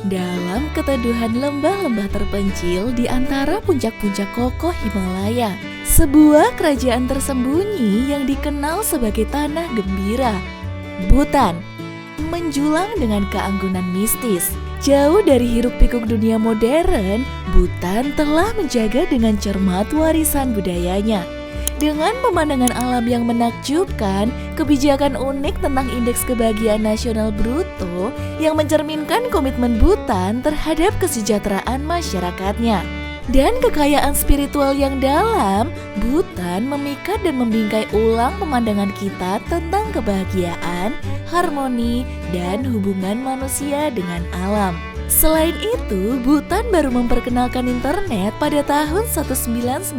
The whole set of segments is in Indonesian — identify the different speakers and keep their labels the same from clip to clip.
Speaker 1: Dalam keteduhan lembah-lembah terpencil di antara puncak-puncak kokoh Himalaya, sebuah kerajaan tersembunyi yang dikenal sebagai tanah gembira, Bhutan, menjulang dengan keanggunan mistis. Jauh dari hiruk-pikuk dunia modern, Bhutan telah menjaga dengan cermat warisan budayanya. Dengan pemandangan alam yang menakjubkan, kebijakan unik tentang indeks kebahagiaan nasional bruto yang mencerminkan komitmen Bhutan terhadap kesejahteraan masyarakatnya. Dan kekayaan spiritual yang dalam, Bhutan memikat dan membingkai ulang pemandangan kita tentang kebahagiaan, harmoni, dan hubungan manusia dengan alam. Selain itu, Bhutan baru memperkenalkan internet pada tahun 1999,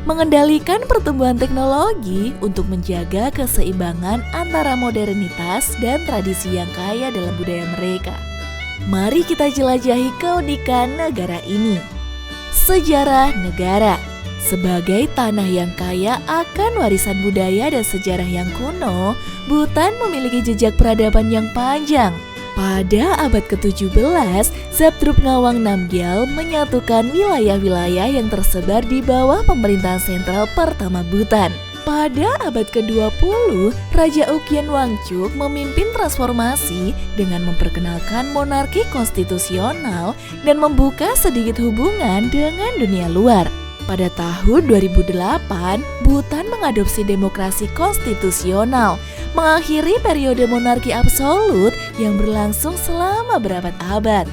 Speaker 1: mengendalikan pertumbuhan teknologi untuk menjaga keseimbangan antara modernitas dan tradisi yang kaya dalam budaya mereka. Mari kita jelajahi keunikan negara ini. Sejarah negara. Sebagai tanah yang kaya akan warisan budaya dan sejarah yang kuno, Bhutan memiliki jejak peradaban yang panjang. Pada abad ke-17, Zhabdrung Ngawang Namgyal menyatukan wilayah-wilayah yang tersebar di bawah pemerintahan sentral pertama Bhutan. Pada abad ke-20, Raja Ukyen Wangchuck memimpin transformasi dengan memperkenalkan monarki konstitusional dan membuka sedikit hubungan dengan dunia luar. Pada tahun 2008, Bhutan mengadopsi demokrasi konstitusional, mengakhiri periode monarki absolut yang berlangsung selama berabad-abad.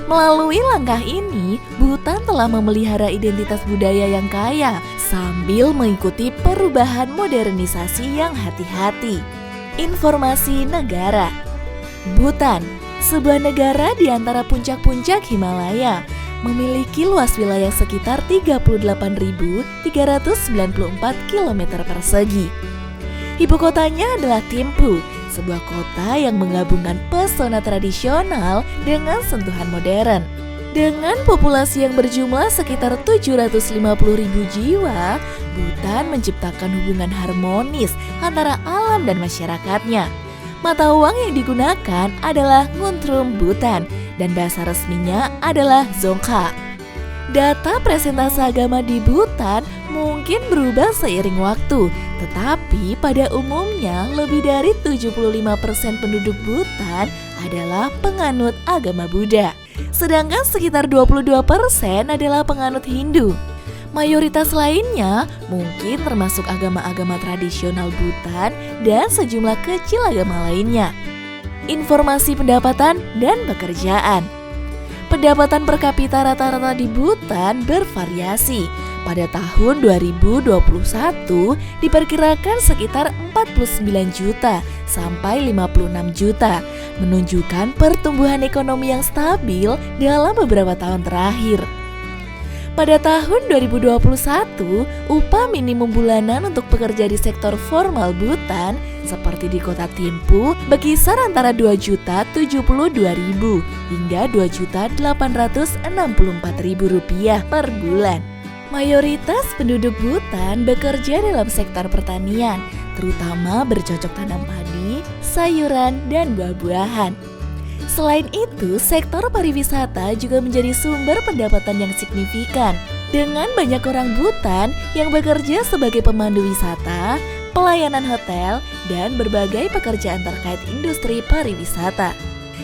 Speaker 1: Melalui langkah ini, Bhutan telah memelihara identitas budaya yang kaya sambil mengikuti perubahan modernisasi yang hati-hati. Informasi negara. Bhutan, sebuah negara di antara puncak-puncak Himalaya, memiliki luas wilayah sekitar 38.394 km persegi. Ibu kotanya adalah Thimphu, sebuah kota yang menggabungkan pesona tradisional dengan sentuhan modern. Dengan populasi yang berjumlah sekitar 750.000 jiwa, Bhutan menciptakan hubungan harmonis antara alam dan masyarakatnya. Mata uang yang digunakan adalah Nguntrum Bhutan dan bahasa resminya adalah Dzongkha. Data presentase agama di Bhutan mungkin berubah seiring waktu, tetapi pada umumnya lebih dari 75% penduduk Bhutan adalah penganut agama Buddha, sedangkan sekitar 22% adalah penganut Hindu. Mayoritas lainnya mungkin termasuk agama-agama tradisional Bhutan dan sejumlah kecil agama lainnya. Informasi pendapatan dan pekerjaan. Pendapatan per kapita rata-rata di Bhutan bervariasi. Pada tahun 2021 diperkirakan sekitar 49 juta sampai 56 juta, menunjukkan pertumbuhan ekonomi yang stabil dalam beberapa tahun terakhir. Pada tahun 2021, upah minimum bulanan untuk pekerja di sektor formal Bhutan seperti di kota Thimphu berkisar antara 2.072.000 hingga 2.864.000 rupiah per bulan. Mayoritas penduduk Bhutan bekerja dalam sektor pertanian, terutama bercocok tanam padi, sayuran, dan buah-buahan. Selain itu, sektor pariwisata juga menjadi sumber pendapatan yang signifikan. Dengan banyak orang Bhutan yang bekerja sebagai pemandu wisata, pelayanan hotel, dan berbagai pekerjaan terkait industri pariwisata.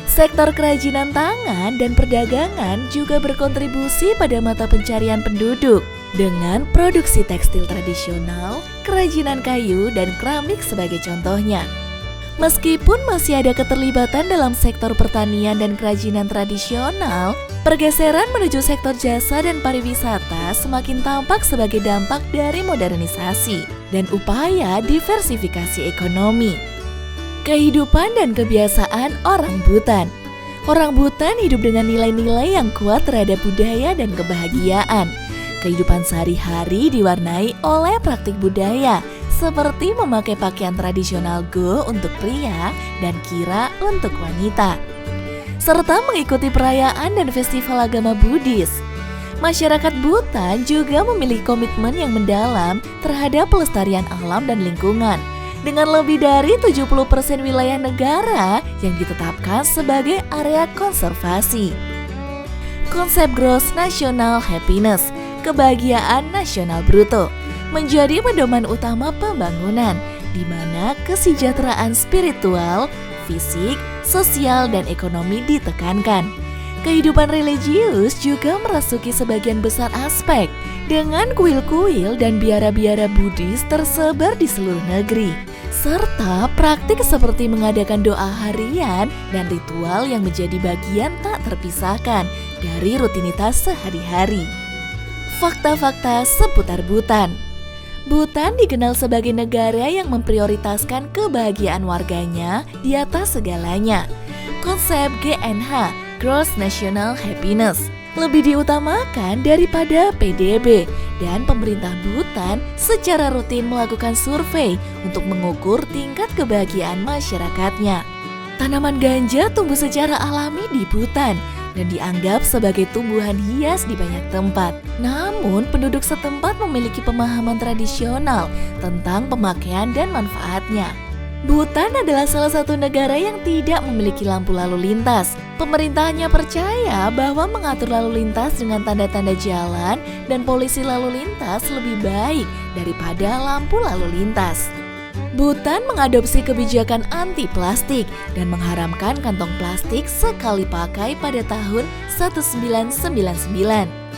Speaker 1: Sektor kerajinan tangan dan perdagangan juga berkontribusi pada mata pencarian penduduk dengan produksi tekstil tradisional, kerajinan kayu, dan keramik sebagai contohnya. Meskipun masih ada keterlibatan dalam sektor pertanian dan kerajinan tradisional, pergeseran menuju sektor jasa dan pariwisata semakin tampak sebagai dampak dari modernisasi dan upaya diversifikasi ekonomi. Kehidupan dan kebiasaan orang Bhutan. Orang Bhutan hidup dengan nilai-nilai yang kuat terhadap budaya dan kebahagiaan. Kehidupan sehari-hari diwarnai oleh praktik budaya, seperti memakai pakaian tradisional Go untuk pria dan Kira untuk wanita, serta mengikuti perayaan dan festival agama Buddhis. Masyarakat Bhutan juga memiliki komitmen yang mendalam terhadap pelestarian alam dan lingkungan, dengan lebih dari 70% wilayah negara yang ditetapkan sebagai area konservasi. Konsep Gross National Happiness, kebahagiaan nasional bruto, menjadi pedoman utama pembangunan, di mana kesejahteraan spiritual, fisik, sosial, dan ekonomi ditekankan. Kehidupan religius juga merasuki sebagian besar aspek, dengan kuil-kuil dan biara-biara Buddhis tersebar di seluruh negeri, serta praktik seperti mengadakan doa harian dan ritual yang menjadi bagian tak terpisahkan dari rutinitas sehari-hari. Fakta-fakta seputar Bhutan. Bhutan dikenal sebagai negara yang memprioritaskan kebahagiaan warganya di atas segalanya. Konsep GNH, Gross National Happiness, lebih diutamakan daripada PDB, dan pemerintah Bhutan secara rutin melakukan survei untuk mengukur tingkat kebahagiaan masyarakatnya. Tanaman ganja tumbuh secara alami di Bhutan dan dianggap sebagai tumbuhan hias di banyak tempat. Namun, penduduk setempat memiliki pemahaman tradisional tentang pemakaian dan manfaatnya. Bhutan adalah salah satu negara yang tidak memiliki lampu lalu lintas. Pemerintahnya percaya bahwa mengatur lalu lintas dengan tanda-tanda jalan dan polisi lalu lintas lebih baik daripada lampu lalu lintas. Bhutan mengadopsi kebijakan anti plastik dan mengharamkan kantong plastik sekali pakai pada tahun 1999.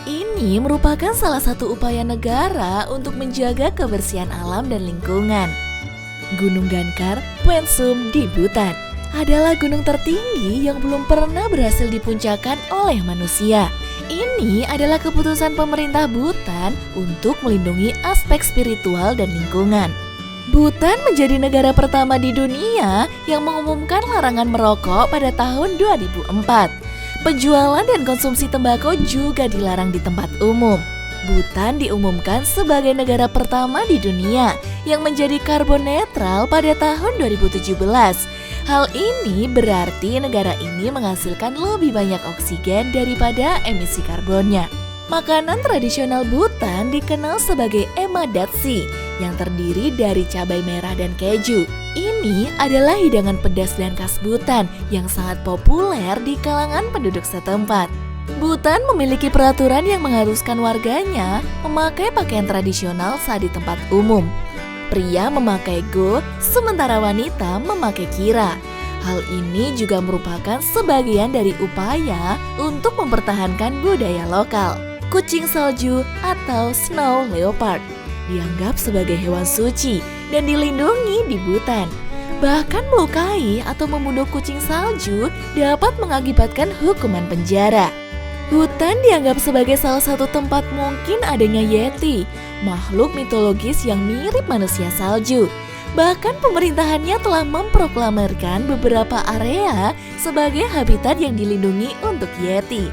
Speaker 1: Ini merupakan salah satu upaya negara untuk menjaga kebersihan alam dan lingkungan. Gunung Gangkhar, Puensum di Bhutan adalah gunung tertinggi yang belum pernah berhasil dipuncakkan oleh manusia. Ini adalah keputusan pemerintah Bhutan untuk melindungi aspek spiritual dan lingkungan. Bhutan menjadi negara pertama di dunia yang mengumumkan larangan merokok pada tahun 2004. Penjualan dan konsumsi tembakau juga dilarang di tempat umum. Bhutan diumumkan sebagai negara pertama di dunia yang menjadi karbon netral pada tahun 2017. Hal ini berarti negara ini menghasilkan lebih banyak oksigen daripada emisi karbonnya. Makanan tradisional Bhutan dikenal sebagai emadhatsi yang terdiri dari cabai merah dan keju. Ini adalah hidangan pedas dan khas Bhutan yang sangat populer di kalangan penduduk setempat. Bhutan memiliki peraturan yang mengharuskan warganya memakai pakaian tradisional saat di tempat umum. Pria memakai go, sementara wanita memakai kira. Hal ini juga merupakan sebagian dari upaya untuk mempertahankan budaya lokal. Kucing salju atau snow leopard dianggap sebagai hewan suci dan dilindungi di Bhutan. Bahkan melukai atau membunuh kucing salju dapat mengakibatkan hukuman penjara. Bhutan dianggap sebagai salah satu tempat mungkin adanya Yeti, makhluk mitologis yang mirip manusia salju. Bahkan pemerintahannya telah memproklamirkan beberapa area sebagai habitat yang dilindungi untuk Yeti.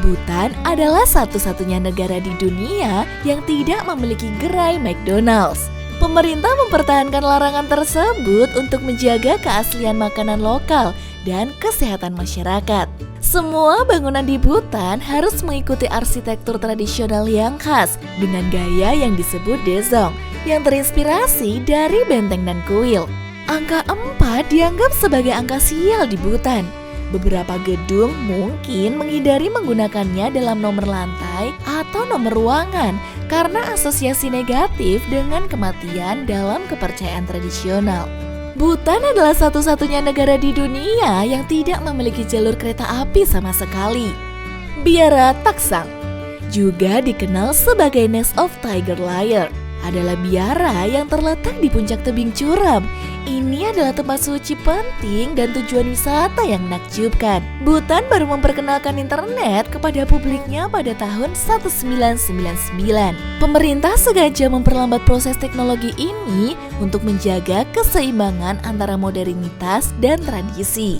Speaker 1: Bhutan adalah satu-satunya negara di dunia yang tidak memiliki gerai McDonald's. Pemerintah mempertahankan larangan tersebut untuk menjaga keaslian makanan lokal dan kesehatan masyarakat. Semua bangunan di Bhutan harus mengikuti arsitektur tradisional yang khas dengan gaya yang disebut Dezong, yang terinspirasi dari benteng dan kuil. Angka 4 dianggap sebagai angka sial di Bhutan. Beberapa gedung mungkin menghindari menggunakannya dalam nomor lantai atau nomor ruangan karena asosiasi negatif dengan kematian dalam kepercayaan tradisional. Bhutan adalah satu-satunya negara di dunia yang tidak memiliki jalur kereta api sama sekali. Biara Taksang, juga dikenal sebagai Nest of Tiger Lair, adalah biara yang terletak di puncak tebing curam. Ini adalah tempat suci penting dan tujuan wisata yang menakjubkan. Bhutan baru memperkenalkan internet kepada publiknya pada tahun 1999. Pemerintah sengaja memperlambat proses teknologi ini untuk menjaga keseimbangan antara modernitas dan tradisi.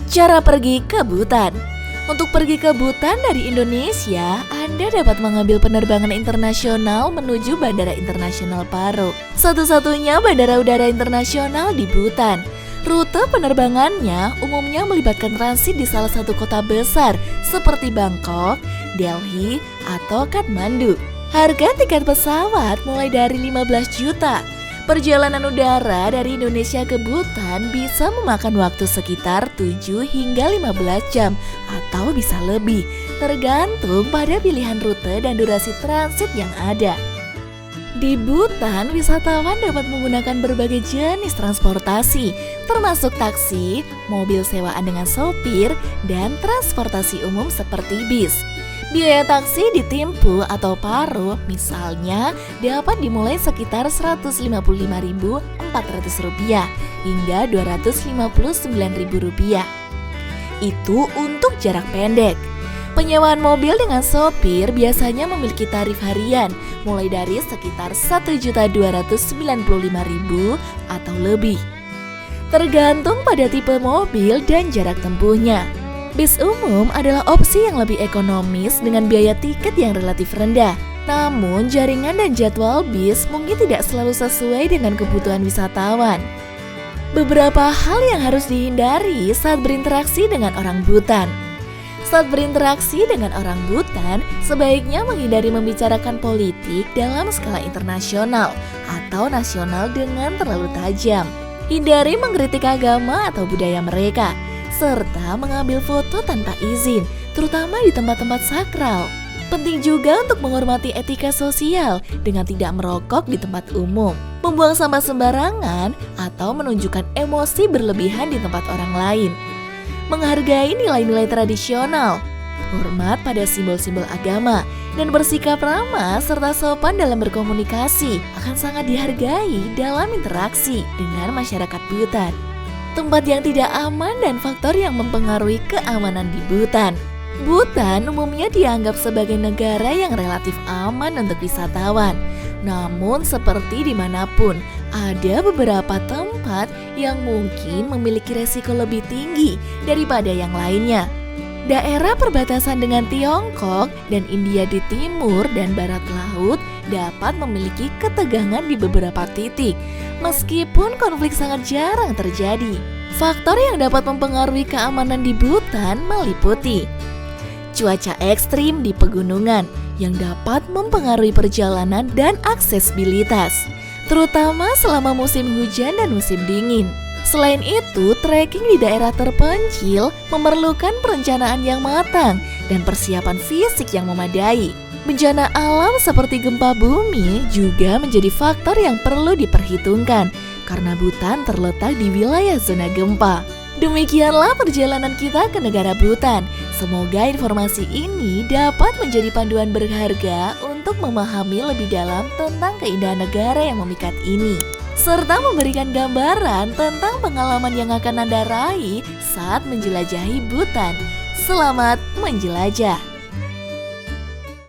Speaker 1: Cara pergi ke Bhutan. Untuk pergi ke Bhutan dari Indonesia, Anda dapat mengambil penerbangan internasional menuju Bandara Internasional Paro, satu-satunya bandara udara internasional di Bhutan. Rute penerbangannya umumnya melibatkan transit di salah satu kota besar seperti Bangkok, Delhi, atau Kathmandu. Harga tiket pesawat mulai dari 15 juta. Perjalanan udara dari Indonesia ke Bhutan bisa memakan waktu sekitar 7 hingga 15 jam atau bisa lebih, tergantung pada pilihan rute dan durasi transit yang ada. Di Bhutan, wisatawan dapat menggunakan berbagai jenis transportasi, termasuk taksi, mobil sewaan dengan sopir, dan transportasi umum seperti bis. Biaya taksi di Thimphu atau Paro misalnya dapat dimulai sekitar Rp155.400 hingga Rp259.000. Itu untuk jarak pendek. Penyewaan mobil dengan sopir biasanya memiliki tarif harian mulai dari sekitar Rp1.295.000 atau lebih. Tergantung pada tipe mobil dan jarak tempuhnya. Bis umum adalah opsi yang lebih ekonomis dengan biaya tiket yang relatif rendah. Namun, jaringan dan jadwal bis mungkin tidak selalu sesuai dengan kebutuhan wisatawan. Beberapa hal yang harus dihindari saat berinteraksi dengan orang Bhutan. Saat berinteraksi dengan orang Bhutan, sebaiknya menghindari membicarakan politik dalam skala internasional atau nasional dengan terlalu tajam. Hindari mengkritik agama atau budaya mereka, serta mengambil foto tanpa izin, terutama di tempat-tempat sakral. Penting juga untuk menghormati etika sosial dengan tidak merokok di tempat umum, membuang sampah sembarangan, atau menunjukkan emosi berlebihan di tempat orang lain. Menghargai nilai-nilai tradisional, hormat pada simbol-simbol agama, dan bersikap ramah serta sopan dalam berkomunikasi akan sangat dihargai dalam interaksi dengan masyarakat Bhutan. Tempat yang tidak aman dan faktor yang mempengaruhi keamanan di Bhutan. Bhutan umumnya dianggap sebagai negara yang relatif aman untuk wisatawan. Namun seperti dimanapun, ada beberapa tempat yang mungkin memiliki resiko lebih tinggi daripada yang lainnya. Daerah perbatasan dengan Tiongkok dan India di timur dan barat laut dapat memiliki ketegangan di beberapa titik, meskipun konflik sangat jarang terjadi. Faktor yang dapat mempengaruhi keamanan di Bhutan meliputi cuaca ekstrim di pegunungan yang dapat mempengaruhi perjalanan dan aksesibilitas, terutama selama musim hujan dan musim dingin. Selain itu, trekking di daerah terpencil memerlukan perencanaan yang matang dan persiapan fisik yang memadai. Bencana alam seperti gempa bumi juga menjadi faktor yang perlu diperhitungkan karena Bhutan terletak di wilayah zona gempa. Demikianlah perjalanan kita ke negara Bhutan. Semoga informasi ini dapat menjadi panduan berharga untuk memahami lebih dalam tentang keindahan negara yang memikat ini, serta memberikan gambaran tentang pengalaman yang akan Anda raih saat menjelajahi Bhutan. Selamat menjelajah!